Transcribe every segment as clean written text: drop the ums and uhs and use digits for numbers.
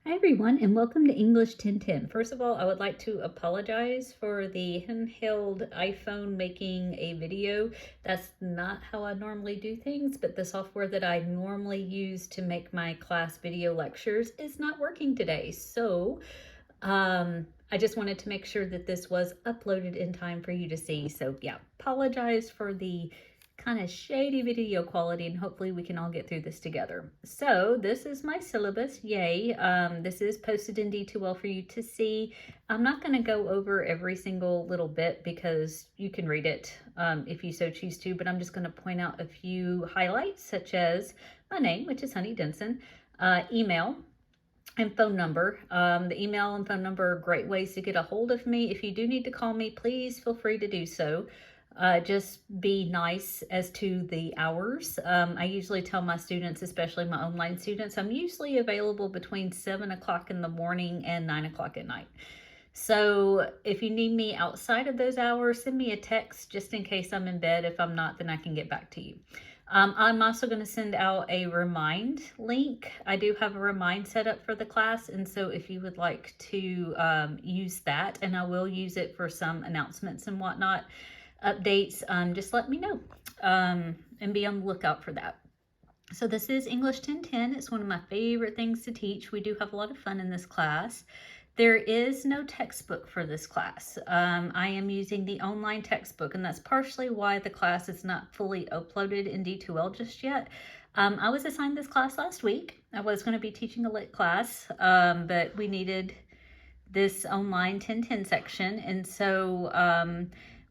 Hi everyone, and welcome to English 1010. First of all, I would like to apologize for the handheld iPhone making a video. That's not how I normally do things, but the software that I normally use to make my class video lectures is not working today. I just wanted to make sure that this was uploaded in time for you to see. So yeah, apologize for the kind of shady video quality, and hopefully we can all get through this together. So this is my syllabus, yay. This is posted in D2L for you to see. I'm not going to go over every single little bit because you can read it if you so choose to, but I'm just going to point out a few highlights, such as my name, which is Honey Denson, email, and phone number. The email and phone number are great ways to get a hold of me. If you do need to call me, please feel free to do so. Just be nice as to the hours. I usually tell my students, especially my online students, I'm usually available between 7 o'clock in the morning and 9 o'clock at night. So if you need me outside of those hours, send me a text just in case I'm in bed. If I'm not, then I can get back to you. I'm also going to send out a remind link. I do have a remind set up for the class, and so if you would like to use that, and I will use it for some announcements and whatnot, updates, just let me know and be on the lookout for that. So this is English 1010. It's one of my favorite things to teach. We do have a lot of fun in this class. There is no textbook for this class. I am using the online textbook, and that's partially why the class is not fully uploaded in D2L just yet. I was assigned this class last week. I was going to be teaching a lit class, but we needed this online 1010 section, and so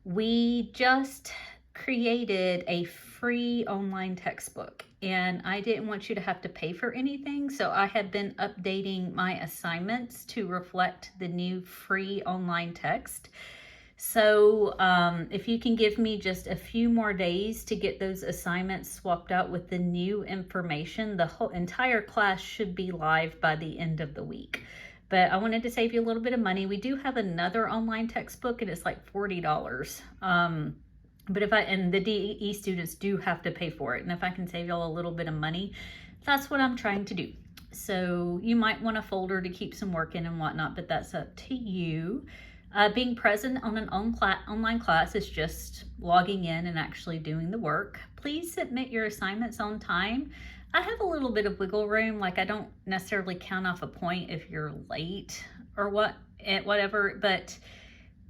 we just created a free online textbook, and I didn't want you to have to pay for anything, so I have been updating my assignments to reflect the new free online text. So if you can give me just a few more days to get those assignments swapped out with the new information, the whole entire class should be live by the end of the week. But I wanted to save you a little bit of money. We do have another online textbook, and it's like $40. But and the DE students do have to pay for it. And if I can save y'all a little bit of money, that's what I'm trying to do. So you might want a folder to keep some work in and whatnot, but that's up to you. Being present on an online class is just logging in and actually doing the work. Please submit your assignments on time. I have a little bit of wiggle room, like I don't necessarily count off a point if you're late or whatever, but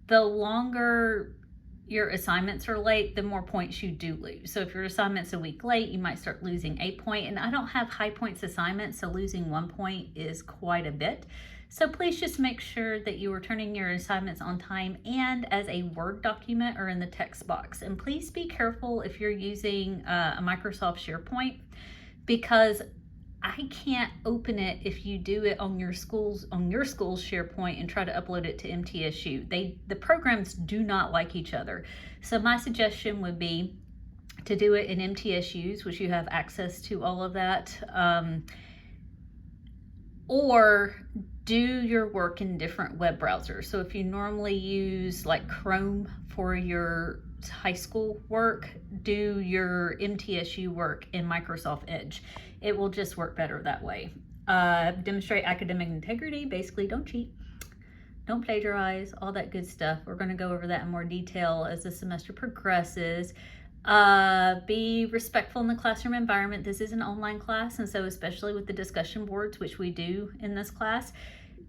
the longer your assignments are late, the more points you do lose. So if your assignment's a week late, you might start losing a point, and I don't have high points assignments, so losing 1 point is quite a bit. So please just make sure that you are turning your assignments on time and as a Word document or in the text box. And please be careful if you're using a Microsoft SharePoint, because I can't open it if you do it on your school's SharePoint and try to upload it to MTSU. The programs do not like each other. So my suggestion would be to do it in MTSU's, which you have access to all of that, or do your work in different web browsers. So if you normally use like Chrome for your high school work, do your MTSU work in Microsoft Edge. It will just work better that way. Demonstrate academic integrity. Basically, don't cheat, don't plagiarize, all that good stuff. We're going to go over that in more detail as the semester progresses. Be respectful in the classroom environment. This is an online class, and so especially with the discussion boards, which we do in this class,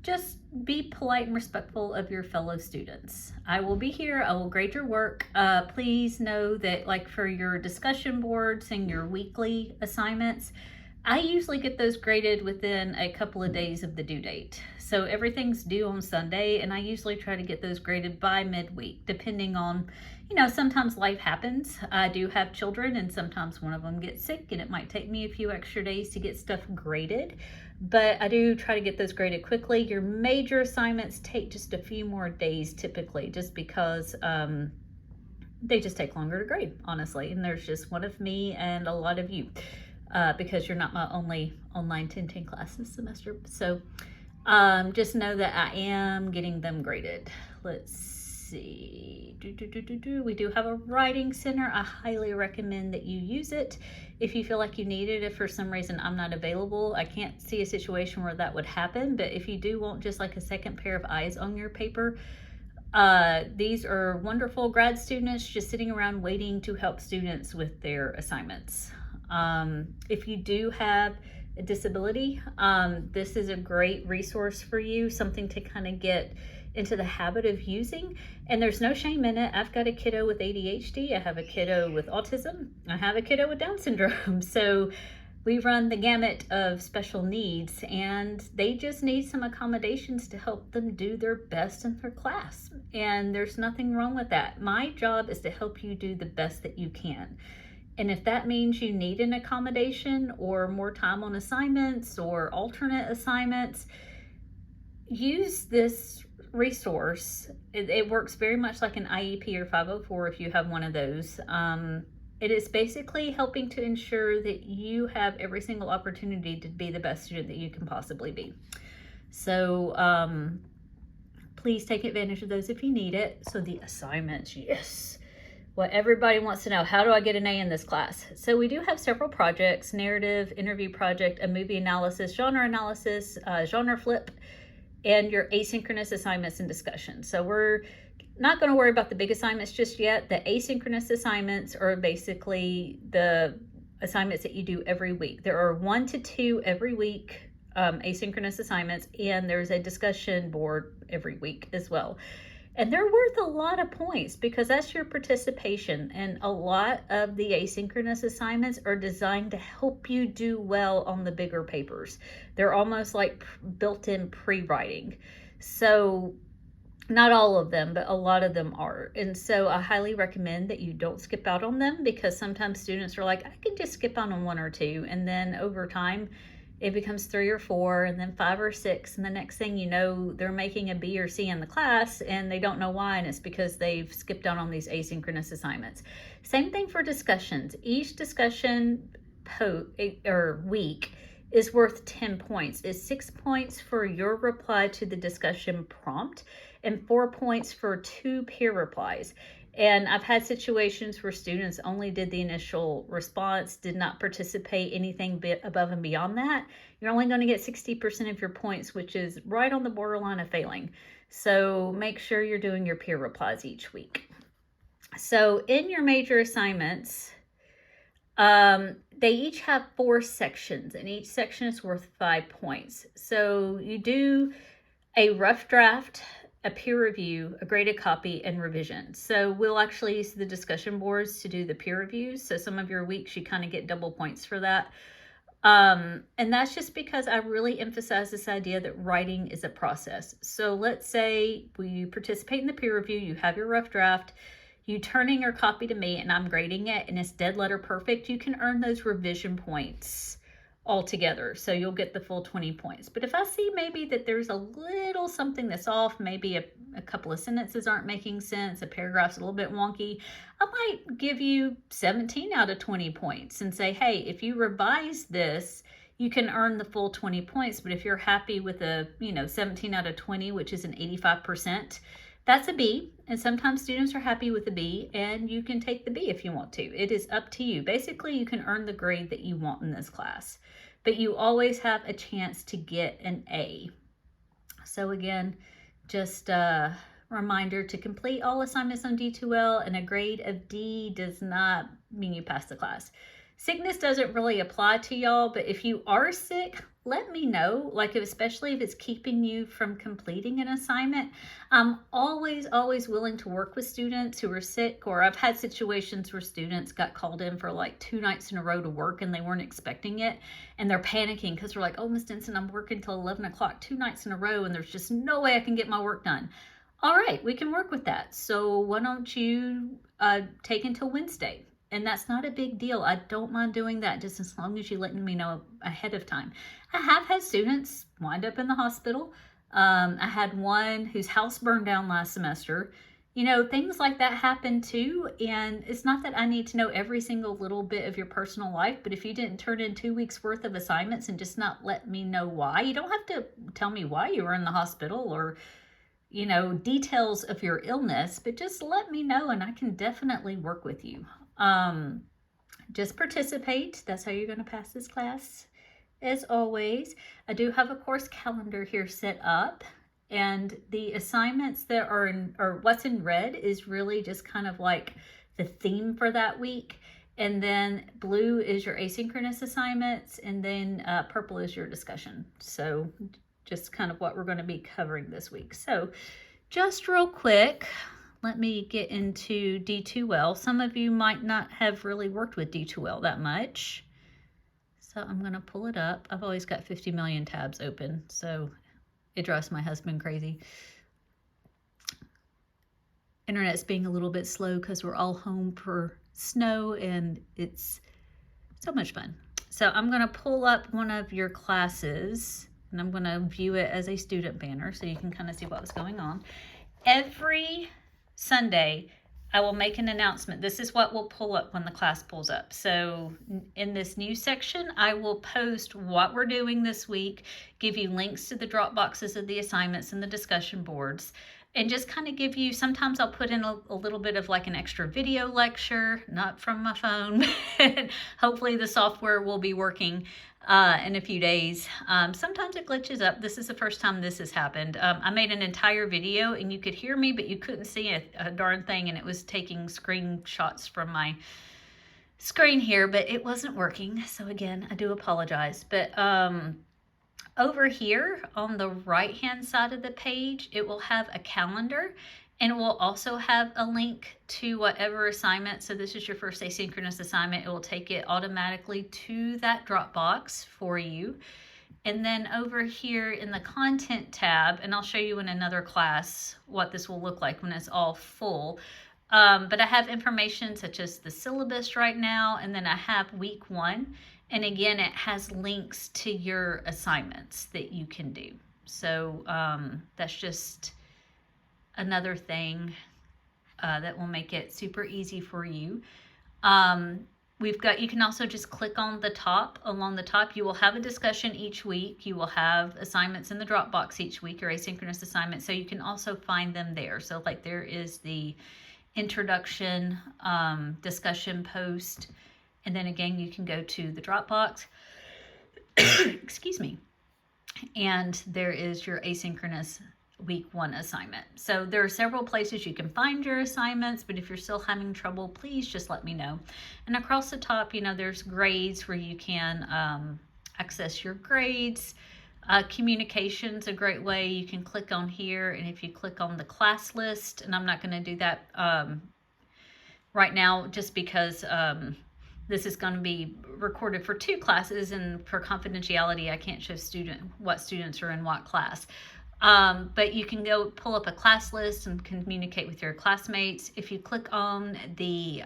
just be polite and respectful of your fellow students. I will be here. I will grade your work. Please know that, like, for your discussion boards and your weekly assignments, I usually get those graded within a couple of days of the due date. So everything's due on Sunday, and I usually try to get those graded by midweek, depending on, sometimes life happens. I do have children, and sometimes one of them gets sick, and it might take me a few extra days to get stuff graded. But I do try to get those graded quickly. Your major assignments take just a few more days typically, just because they just take longer to grade, honestly. And there's just one of me and a lot of you, because you're not my only online 1010 class this semester. So just know that I am getting them graded. Let's see. We do have a writing center. I highly recommend that you use it if you feel like you need it. If for some reason I'm not available, I can't see a situation where that would happen. But if you do want just like a second pair of eyes on your paper, these are wonderful grad students just sitting around waiting to help students with their assignments. If you do have a disability, this is a great resource for you, something to kind of get into the habit of using. And there's no shame in it. I've got a kiddo with ADHD, I have a kiddo with autism, I have a kiddo with Down syndrome. So we run the gamut of special needs, and they just need some accommodations to help them do their best in their class. And there's nothing wrong with that. My job is to help you do the best that you can. And if that means you need an accommodation or more time on assignments or alternate assignments, use this resource. It works very much like an IEP or 504 if you have one of those. It is basically helping to ensure that you have every single opportunity to be the best student that you can possibly be. So please take advantage of those if you need it. So the assignments, yes. What everybody wants to know, how do I get an A in this class? So we do have several projects: narrative, interview project, a movie analysis, genre analysis, genre flip, and your asynchronous assignments and discussions. So we're not going to worry about the big assignments just yet. The asynchronous assignments are basically the assignments that you do every week. There are 1 to 2 every week, asynchronous assignments, and there's a discussion board every week as well. And they're worth a lot of points because that's your participation. And a lot of the asynchronous assignments are designed to help you do well on the bigger papers. They're almost like built-in pre-writing. So not all of them, but a lot of them are. And so I highly recommend that you don't skip out on them, because sometimes students are like, I can just skip out on 1 or 2. And then over time, it becomes 3 or 4, and then 5 or 6. And the next thing you know, they're making a B or C in the class, and they don't know why. And it's because they've skipped out on these asynchronous assignments. Same thing for discussions. Each discussion week is worth 10 points. It's 6 points for your reply to the discussion prompt and 4 points for 2 peer replies. And I've had situations where students only did the initial response, did not participate anything above and beyond that. You're only going to get 60% of your points, which is right on the borderline of failing. So make sure you're doing your peer replies each week. So in your major assignments, they each have 4 sections, and each section is worth 5 points. So you do a rough draft, a peer review, a graded copy, and revision. So we'll actually use the discussion boards to do the peer reviews. So some of your weeks you kind of get double points for that. And that's just because I really emphasize this idea that writing is a process. So let's say we participate in the peer review, you have your rough draft, you turn in your copy to me and I'm grading it and it's dead letter perfect, you can earn those revision points altogether. So you'll get the full 20 points. But if I see maybe that there's a little something that's off, maybe a couple of sentences aren't making sense, a paragraph's a little bit wonky, I might give you 17 out of 20 points and say, hey, if you revise this, you can earn the full 20 points. But if you're happy with a 17 out of 20, which is an 85%, that's a B. And sometimes students are happy with a B, and you can take the B if you want to. It is up to you. Basically, you can earn the grade that you want in this class, but you always have a chance to get an A. So again, just a reminder to complete all assignments on D2L, and a grade of D does not mean you pass the class. Sickness doesn't really apply to y'all, but if you are sick, let me know, especially if it's keeping you from completing an assignment. I'm always willing to work with students who are sick, or I've had situations where students got called in for 2 nights in a row to work and they weren't expecting it, and they're panicking because they're like, oh, Miss Denson, I'm working till 11 o'clock 2 nights in a row and there's just no way I can get my work done. All right, we can work with that. So why don't you take until Wednesday? And that's not a big deal. I don't mind doing that, just as long as you let me know ahead of time. I have had students wind up in the hospital. I had one whose house burned down last semester. Things like that happen too. And it's not that I need to know every single little bit of your personal life, but if you didn't turn in 2 weeks worth of assignments and just not let me know why, you don't have to tell me why you were in the hospital or details of your illness, but just let me know and I can definitely work with you. Just participate. That's how you're going to pass this class. As always, I do have a course calendar here set up, and the assignments that are in, or what's in red is really just kind of like the theme for that week. And then blue is your asynchronous assignments, and then purple is your discussion. So just kind of what we're going to be covering this week. So just real quick, let me get into D2L. Some of you might not have really worked with D2L that much. So I'm going to pull it up. I've always got 50 million tabs open, so it drives my husband crazy. Internet's being a little bit slow because we're all home for snow and it's so much fun. So I'm going to pull up one of your classes and I'm going to view it as a student banner so you can kind of see what's going on. Every Sunday, I will make an announcement. This is what will pull up when the class pulls up. So in this new section, I will post what we're doing this week, give you links to the drop boxes of the assignments and the discussion boards, and just kind of give you, sometimes I'll put in a little bit of like an extra video lecture, not from my phone. Hopefully the software will be working in a few days. Sometimes it glitches up. This is the first time this has happened. I made an entire video and you could hear me, but you couldn't see a darn thing, and it was taking screenshots from my screen here, but it wasn't working. So again, I do apologize. But over here on the right hand side of the page, it will have a calendar, and it will also have a link to whatever assignment. So this is your first asynchronous assignment. It will take it automatically to that Dropbox for you. And then over here in the content tab, and I'll show you in another class what this will look like when it's all full. But I have information such as the syllabus right now, and then I have week 1. And again, it has links to your assignments that you can do. So that's just another thing that will make it super easy for you. You can also just click on the top. Along the top, you will have a discussion each week. You will have assignments in the Dropbox each week, or asynchronous assignments. So you can also find them there. So like there is the introduction discussion post. And then again, you can go to the Dropbox, excuse me, and there is your asynchronous week 1 assignment. So there are several places you can find your assignments, but if you're still having trouble, please just let me know. And across the top, there's grades where you can access your grades. Communication's a great way. You can click on here, and if you click on the class list, and I'm not going to do that right now just because this is going to be recorded for 2 classes, and for confidentiality, I can't show what students are in what class. But you can go pull up a class list and communicate with your classmates. If you click on the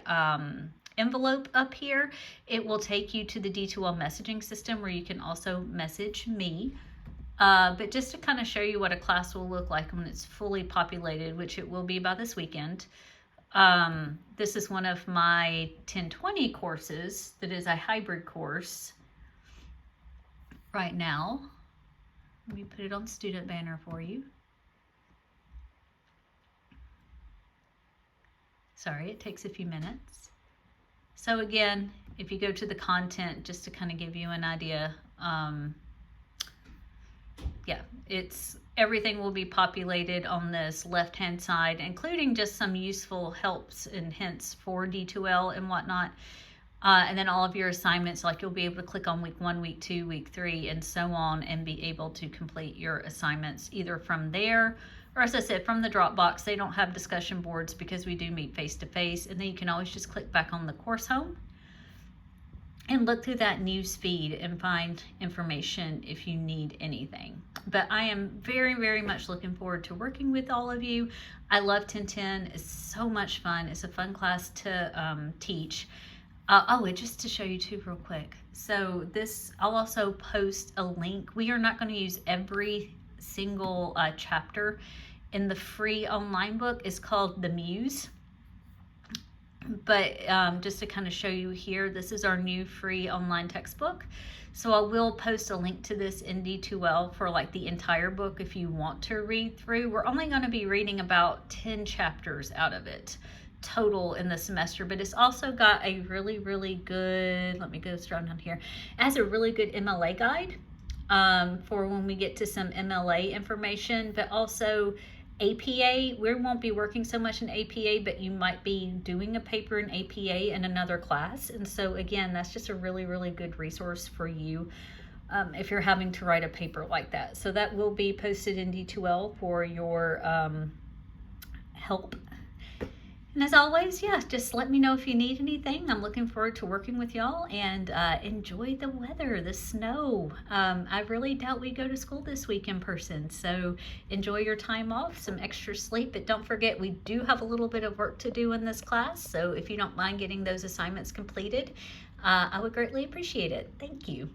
envelope up here, it will take you to the D2L messaging system where you can also message me. But just to kind of show you what a class will look like when it's fully populated, which it will be by this weekend. This is one of my 1020 courses that is a hybrid course right now. Let me put it on student banner for you. Sorry, it takes a few minutes. So again, if you go to the content, just to kind of give you an idea, everything will be populated on this left-hand side, including just some useful helps and hints for D2L and whatnot. And then all of your assignments, like you'll be able to click on week 1, week 2, week 3, and so on, and be able to complete your assignments either from there, or as I said, from the Dropbox. They don't have discussion boards because we do meet face-to-face, and then you can always just click back on the course home and look through that news feed and find information if you need anything. But I am very, very much looking forward to working with all of you. I love 1010. It's so much fun. It's a fun class to teach. And just to show you too real quick. So I'll also post a link. We are not going to use every single chapter in the free online book. It's called The Muse. But just to kind of show you here, this is our new free online textbook. So I will post a link to this in D2L for like the entire book if you want to read through. We're only going to be reading about 10 chapters out of it total in the semester, but it's also got a really, really good, let me go straight down here. It has a really good MLA guide for when we get to some MLA information, but also APA. We won't be working so much in APA, but you might be doing a paper in APA in another class. And so again, that's just a really, really good resource for you if you're having to write a paper like that. So that will be posted in D2L for your help. And as always, yeah, just let me know if you need anything. I'm looking forward to working with y'all, and enjoy the weather, the snow. I really doubt we go to school this week in person, so enjoy your time off, some extra sleep, but don't forget we do have a little bit of work to do in this class, so if you don't mind getting those assignments completed, I would greatly appreciate it. Thank you.